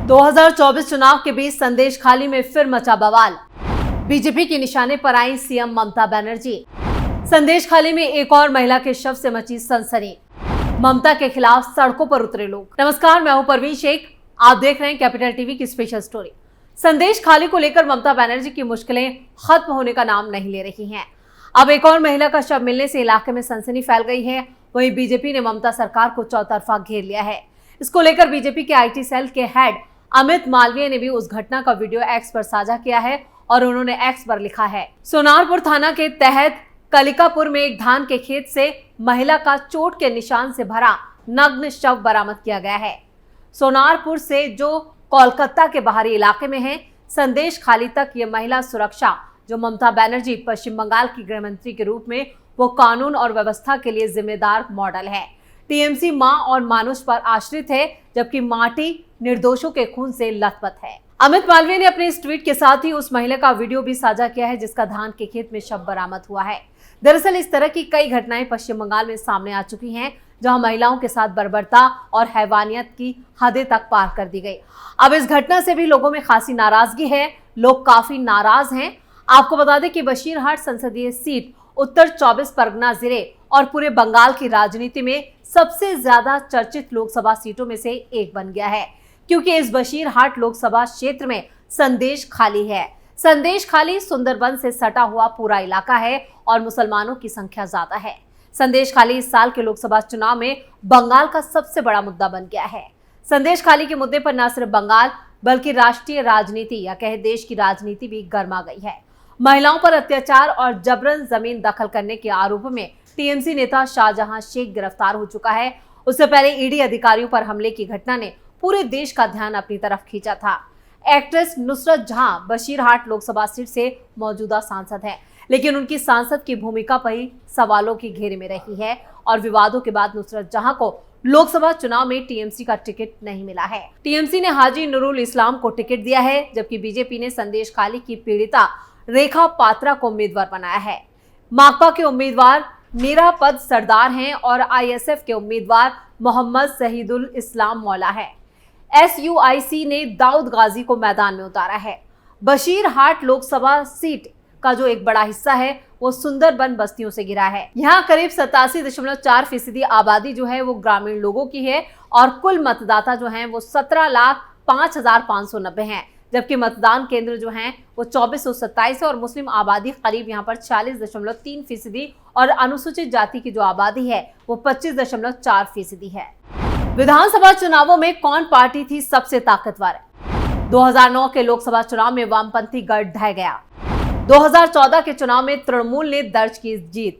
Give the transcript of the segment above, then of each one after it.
2024 चुनाव के बीच संदेश खाली में फिर मचा बवाल। बीजेपी के निशाने पर आई सीएम ममता बनर्जी। संदेश खाली में एक और महिला के शव से मची सनसनी। ममता के खिलाफ सड़कों पर उतरे लोग। नमस्कार, मैं हूं परवीन शेख, आप देख रहे हैं कैपिटल टीवी की स्पेशल स्टोरी। संदेश खाली को लेकर ममता बनर्जी की मुश्किलें खत्म होने का नाम नहीं ले रही हैं। अब एक और महिला का शव मिलने से इलाके में सनसनी फैल गई है। वहीं बीजेपी ने ममता सरकार को चौतरफा घेर लिया है। इसको लेकर बीजेपी के आईटी सेल के हेड अमित मालवीय ने भी उस घटना का वीडियो एक्स पर साझा किया है और उन्होंने एक्स पर लिखा है, सोनारपुर थाना के तहत कलिकापुर में एक धान के खेत से महिला का चोट के निशान से भरा नग्न शव बरामद किया गया है। सोनारपुर से जो कोलकाता के बाहरी इलाके में है, संदेश खाली तक ये महिला सुरक्षा जो ममता बनर्जी पश्चिम बंगाल की गृह मंत्री के रूप में वो कानून और व्यवस्था के लिए जिम्मेदार मॉडल है। टीएमसी मां और मानुष पर आश्रित है, जबकि माटी निर्दोषों के खून से लथपथ है। अमित मालवीय ने अपने इस ट्वीट के साथ ही उस महिला का वीडियो भी साझा किया है जिसका धान के खेत में शव बरामद हुआ है। दरअसल इस तरह की कई घटनाएं पश्चिम बंगाल में सामने आ चुकी हैं, जहां महिलाओं के साथ बर्बरता और हैवानियत की हदें तक पार कर दी गई। अब इस घटना से भी लोगों में खासी नाराजगी है, लोग काफी नाराज हैं। आपको बता दें कि बशीरहाट संसदीय सीट उत्तर 24 परगना जिले और पूरे बंगाल की राजनीति में सबसे ज्यादा चर्चित लोकसभा सीटों में से एक बन गया है, क्योंकि इस बशीरहाट लोकसभा क्षेत्र में संदेश खाली है। संदेश खाली सुंदरबन से सटा हुआ पूरा इलाका है और मुसलमानों की संख्या ज्यादा है। संदेश खाली इस साल के लोकसभा चुनाव में बंगाल का सबसे बड़ा मुद्दा बन गया है। संदेश खाली के मुद्दे पर न सिर्फ बंगाल बल्कि राष्ट्रीय राजनीति या कहे देश की राजनीति भी गर्मा गई है। महिलाओं पर अत्याचार और जबरन जमीन दखल करने के आरोप में टीएमसी नेता शाहजहां शेख गिरफ्तार हो चुका है। उससे पहले ईडी अधिकारियों पर हमले की घटना ने पूरे देश का ध्यान अपनी तरफ खींचा था। एक्ट्रेस नुसरत जहां बशीरहाट लोकसभा सीट से मौजूदा सांसद है, लेकिन उनकी सांसद की भूमिका पर ही सवालों की घेरे में रही है और विवादों के बाद नुसरत जहां को लोकसभा चुनाव में टीएमसी का टिकट नहीं मिला है। टीएमसी ने हाजी नूरुल इस्लाम को टिकट दिया है, जबकि बीजेपी ने संदेश खाली की पीड़िता रेखा पात्रा को उम्मीदवार बनाया है। माकपा के उम्मीदवार निरापद सरदार हैं और आईएसएफ के उम्मीदवार मोहम्मद शहीदुल इस्लाम मौला है। एसयूआईसी ने दाऊद गाजी को मैदान में उतारा है। बशीरहाट लोकसभा सीट का जो एक बड़ा हिस्सा है वो सुंदरबन बस्तियों से घिरा है। यहाँ करीब 87.4% आबादी जो है वो ग्रामीण लोगों की है और कुल मतदाता जो हैं वो 17,05,590 हैं, जबकि मतदान केंद्र जो हैं वो 2427 है और मुस्लिम आबादी करीब यहाँ पर 40.3% और अनुसूचित जाति की जो आबादी है वो 25.4% है। विधानसभा चुनावों में कौन पार्टी थी सबसे ताकतवर? 2009 के लोकसभा चुनाव में वामपंथी गढ़ ढह गया। 2014 के चुनाव में तृणमूल ने दर्ज की जीत।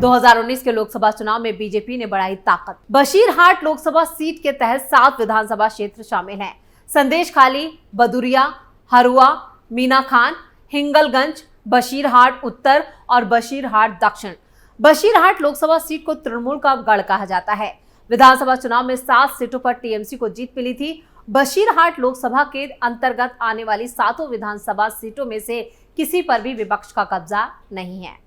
2019 के लोकसभा चुनाव में बीजेपी ने बढ़ाई ताकत। बशीरहाट लोकसभा सीट के तहत 7 विधानसभा क्षेत्र शामिल हैं। संदेश खाली, बदुरिया, हरुआ, मीना खान, हिंगलगंज, बशीरहाट उत्तर और बशीरहाट दक्षिण। बशीरहाट लोकसभा सीट को तृणमूल का गढ़ कहा जाता है। विधानसभा चुनाव में 7 सीटों पर टीएमसी को जीत मिली थी। बशीरहाट लोकसभा के अंतर्गत आने वाली 7 विधानसभा सीटों में से किसी पर भी विपक्ष का कब्जा नहीं है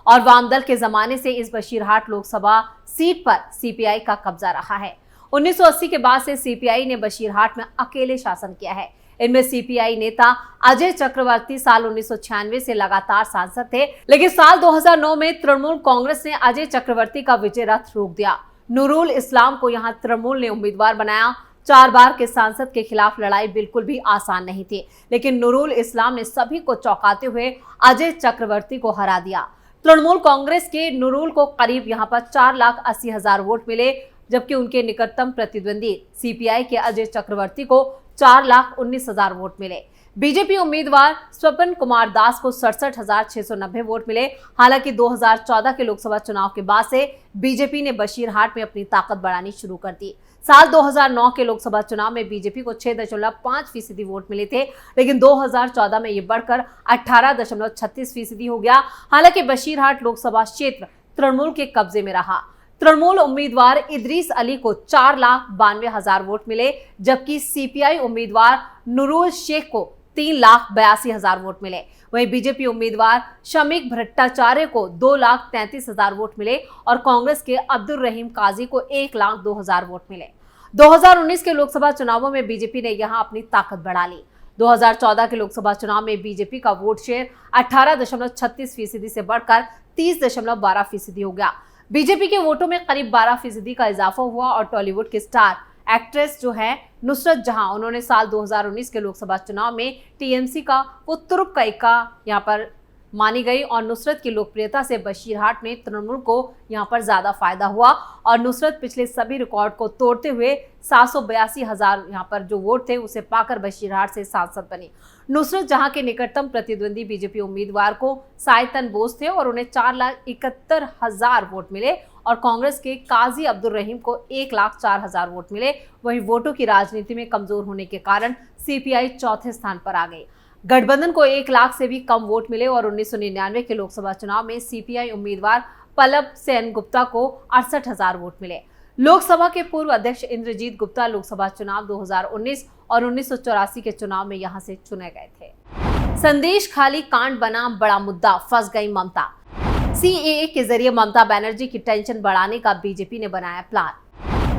और वामदल के जमाने से इस बशीरहाट लोकसभा सीट पर सीपीआई का कब्जा रहा है। 1980 के बाद से सीपीआई ने बशीरहाट में अकेले शासन किया है। इनमें सीपीआई नेता अजय चक्रवर्ती साल 1996 से लगातार सांसद थे, लेकिन साल 2009 में तृणमूल कांग्रेस ने अजय चक्रवर्ती का विजय रथ रोक दिया। नूरुल इस्लाम को यहां तृणमूल ने उम्मीदवार बनाया। 4 बार के सांसद के खिलाफ लड़ाई बिल्कुल भी आसान नहीं थी, लेकिन नूरुल इस्लाम ने सभी को चौंकाते हुए अजय चक्रवर्ती को हरा दिया। तृणमूल कांग्रेस के नूरुल को करीब यहां पर 4,80,000 वोट मिले, जबकि उनके निकटतम प्रतिद्वंदी सीपीआई के अजय चक्रवर्ती को 4,19,000 वोट मिले। बीजेपी उम्मीदवार स्वपन कुमार दास को 67,690 वोट मिले। हालांकि 2014 के लोकसभा चुनाव के बाद से बीजेपी ने बशीरहाट में अपनी ताकत बढ़ानी शुरू कर दी। साल 2009 के लोकसभा चुनाव में बीजेपी को 6.5% वोट मिले थे, लेकिन 2014 में ये बढ़कर 18.36% हो गया। हालांकि बशीरहाट लोकसभा क्षेत्र तृणमूल के कब्जे में रहा। तृणमूल उम्मीदवार इदरीस अली को 4,92,000 वोट मिले, जबकि सीपीआई उम्मीदवार नूरुल शेख को 3,82,000 वोट मिले। वहीं बीजेपी उम्मीदवार शमीक भट्टाचार्य को 2,33,000 वोट मिले और कांग्रेस के अब्दुल रहीम काजी को 1,02,000 वोट मिले। 2019 के लोकसभा चुनावों में बीजेपी ने यहां अपनी ताकत बढ़ा ली। 2014 के लोकसभा चुनाव में बीजेपी का वोट शेयर 18.36% से बढ़कर 30.12% हो गया। बीजेपी के वोटों में करीब 12% का इजाफा हुआ और टॉलीवुड के स्टार एक्ट्रेस जो है नुसरत जहां, उन्होंने साल 2019 के लोकसभा चुनाव में टीएमसी का वो तुरुप का इक्का यहां पर मानी गई और नुसरत की लोकप्रियता से बशीरहाट में तृणमूल को यहां पर ज्यादा फायदा हुआ और नुसरत पिछले सभी रिकॉर्ड को तोड़ते हुए 782,000 यहां पर जो वोट थे उसे पाकर बशीरहाट से सांसद बनी। नुसरत जहां के निकटतम प्रतिद्वंदी बीजेपी उम्मीदवार को साइतन बोस थे और उन्हें 4,71,000 वोट मिले और कांग्रेस के काजी अब्दुल रहीम को 1,04,000 वोट मिले। वहीं वोटों की राजनीति में कमजोर होने के कारण सीपीआई चौथे स्थान पर आ गई। गठबंधन को 1 लाख से भी कम वोट मिले और 1999 के लोकसभा चुनाव में सीपीआई उम्मीदवार पल्लव सेन गुप्ता को 68,000 वोट मिले। लोकसभा के पूर्व अध्यक्ष इंद्रजीत गुप्ता लोकसभा चुनाव 2019 और 1984 के चुनाव में यहां से चुने गए थे। संदेश खाली कांड बना बड़ा मुद्दा, फंस गई ममता। सीएए के जरिए ममता बनर्जी की टेंशन बढ़ाने का बीजेपी ने बनाया प्लान।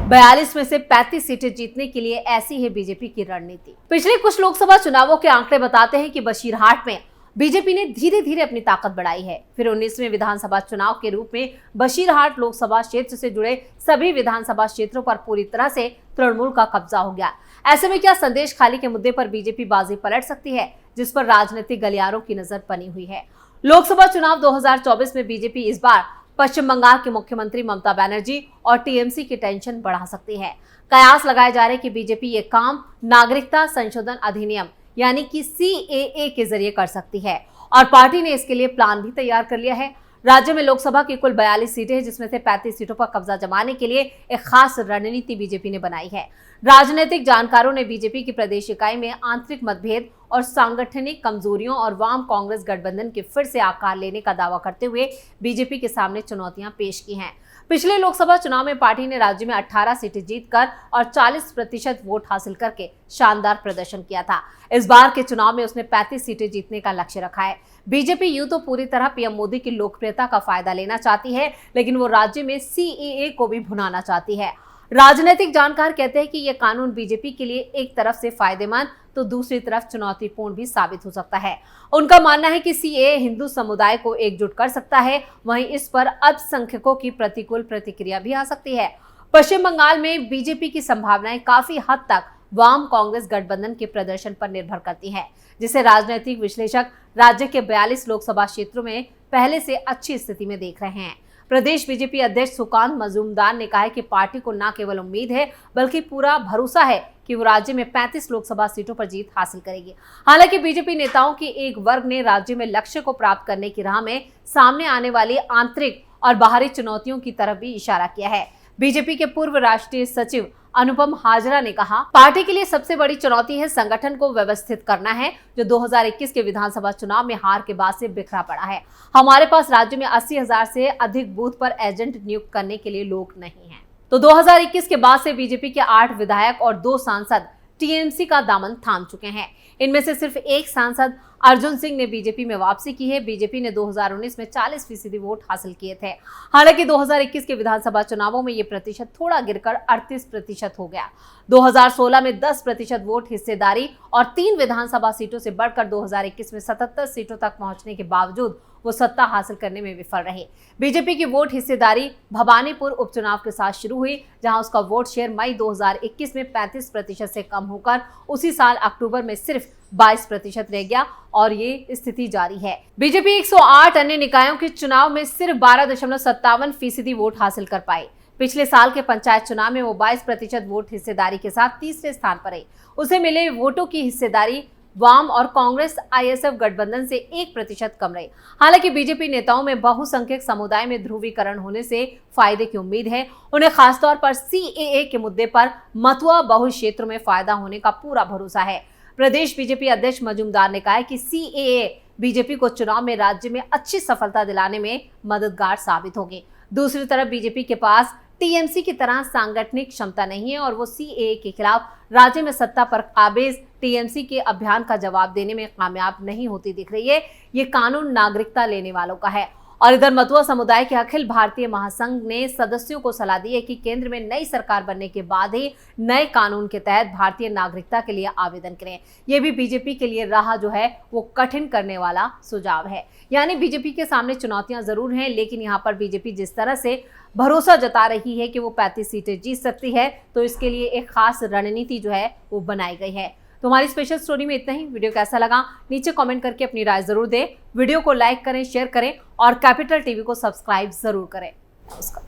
42 में से 35 सीटें जीतने के लिए ऐसी है बीजेपी की रणनीति। पिछले कुछ लोकसभा चुनावों के आंकड़े बताते हैं कि बशीरहाट में बीजेपी ने धीरे धीरे अपनी ताकत बढ़ाई है। फिर 19वें विधानसभा चुनाव के रूप में बशीरहाट लोकसभा क्षेत्र से जुड़े सभी विधानसभा क्षेत्रों पर पूरी तरह से तृणमूल का कब्जा हो गया। ऐसे में क्या संदेश खाली के मुद्दे पर बीजेपी बाजी पलट सकती है, जिस पर राजनीतिक गलियारों की नजर बनी हुई है। लोकसभा चुनाव 2024 में बीजेपी इस बार पश्चिम बंगाल की मुख्यमंत्री ममता बनर्जी और टीएमसी की टेंशन बढ़ा सकती है। कयास लगाए जा रहे कि बीजेपी ये काम नागरिकता संशोधन अधिनियम यानी कि सीएए के जरिए कर सकती है और पार्टी ने इसके लिए प्लान भी तैयार कर लिया है। राज्य में लोकसभा की कुल 42 सीटें हैं, जिसमें से 35 सीटों पर कब्जा जमाने के लिए एक खास रणनीति बीजेपी ने बनाई है। राजनीतिक जानकारों ने बीजेपी की प्रदेश इकाई में आंतरिक मतभेद और सांगठनिक कमजोरियों और वाम कांग्रेस गठबंधन के फिर से आकार लेने का दावा करते हुए बीजेपी के सामने चुनौतियां पेश की हैं। पिछले लोकसभा चुनाव में पार्टी ने राज्य में 18 सीटें जीतकर और 40% वोट हासिल करके शानदार प्रदर्शन किया था। इस बार के चुनाव में उसने 35 सीटें जीतने का लक्ष्य रखा है। बीजेपी यूं तो पूरी तरह पीएम मोदी की लोकप्रियता का फायदा लेना चाहती है, लेकिन वो राज्य में सीएए को भी भुनाना चाहती है। राजनीतिक जानकार कहते हैं कि यह कानून बीजेपी के लिए एक तरफ से फायदेमंद तो दूसरी तरफ चुनौतीपूर्ण भी साबित हो सकता है। उनका मानना है कि सीएए हिंदू समुदाय को एकजुट कर सकता है, वहीं इस पर अल्पसंख्यकों की प्रतिकूल प्रतिक्रिया भी आ सकती है। पश्चिम बंगाल में बीजेपी की संभावनाएं काफी हद तक वाम कांग्रेस गठबंधन के प्रदर्शन पर निर्भर करती है, जिसे राजनीतिक विश्लेषक राज्य के 42 लोकसभा क्षेत्रों में पहले से अच्छी स्थिति में देख रहे हैं। प्रदेश बीजेपी अध्यक्ष सुकांत मजूमदार ने कहा है कि पार्टी को न केवल उम्मीद है बल्कि पूरा भरोसा है कि वो राज्य में 35 लोकसभा सीटों पर जीत हासिल करेगी। हालांकि बीजेपी नेताओं की एक वर्ग ने राज्य में लक्ष्य को प्राप्त करने की राह में सामने आने वाली आंतरिक और बाहरी चुनौतियों की तरफ भी इशारा किया है। बीजेपी के पूर्व राष्ट्रीय सचिव अनुपम हाजरा ने कहा, पार्टी के लिए सबसे बड़ी चुनौती है संगठन को व्यवस्थित करना है, जो 2021 के विधानसभा चुनाव में हार के बाद से बिखरा पड़ा है। हमारे पास राज्य में 80,000 से अधिक बूथ पर एजेंट नियुक्त करने के लिए लोग नहीं हैं। तो 2021 के बाद से बीजेपी के 8 विधायक और 2 सांसद टीएमसी का दामन थाम चुके हैं। इनमें से सिर्फ एक सांसद अर्जुन सिंह ने बीजेपी में वापसी की है। बीजेपी ने 2019 में 40% वोट हासिल किए थे। हालांकि 2021 के विधानसभा चुनावों में ये प्रतिशत थोड़ा गिरकर 38% हो गया। 2016 में 10% वोट हिस्सेदारी और 3 विधानसभा सीटों से बढ़कर 2021 में 77 सीटों तक पहुंचने के बावजूद वो सत्ता हासिल करने में विफल रहे। बीजेपी की वोट हिस्सेदारी भवानीपुर उपचुनाव के साथ शुरू हुई, जहां उसका वोट शेयर मई 2021 में 35% से कम होकर उसी साल अक्टूबर में सिर्फ 22% रह गया और ये स्थिति जारी है। बीजेपी 108 अन्य निकायों के चुनाव में सिर्फ 12.57% वोट हासिल कर पाई। पिछले साल के पंचायत चुनाव में वो 22% वोट हिस्सेदारी के साथ तीसरे स्थान पर रही। उसे मिले वोटों की हिस्सेदारी वाम और कांग्रेस आईएसएफ गठबंधन से 1% कम रही। हालांकि बीजेपी नेताओं में बहुसंख्यक समुदाय में ध्रुवीकरण होने से फायदे की उम्मीद है। उन्हें खासतौर पर सीएए के मुद्दे पर मतुआ बहु क्षेत्रों में फायदा होने का पूरा भरोसा है। प्रदेश बीजेपी अध्यक्ष मजूमदार ने कहा है कि सीएए बीजेपी को चुनाव में राज्य में अच्छी सफलता दिलाने में मददगार साबित होगी। दूसरी तरफ बीजेपी के पास टीएमसी की तरह सांगठनिक क्षमता नहीं है और वो सीएए के खिलाफ राज्य में सत्ता पर काबिज टीएमसी के अभियान का जवाब देने में कामयाब नहीं होती दिख रही है। ये कानून नागरिकता लेने वालों का है और इधर मतुआ समुदाय के अखिल भारतीय महासंघ ने सदस्यों को सलाह दी है कि केंद्र में नई सरकार बनने के बाद ही नए कानून के तहत भारतीय नागरिकता के लिए आवेदन करें। यह भी बीजेपी के लिए राह जो है वो कठिन करने वाला सुझाव है। यानी बीजेपी के सामने चुनौतियां जरूर हैं, लेकिन यहाँ पर बीजेपी जिस तरह से भरोसा जता रही है कि वो 35 सीटें जीत सकती है, तो इसके लिए एक खास रणनीति जो है वो बनाई गई है। तो हमारी स्पेशल स्टोरी में इतना ही। वीडियो कैसा लगा नीचे कमेंट करके अपनी राय जरूर दें। वीडियो को लाइक करें, शेयर करें और कैपिटल टीवी को सब्सक्राइब जरूर करें। नमस्कार।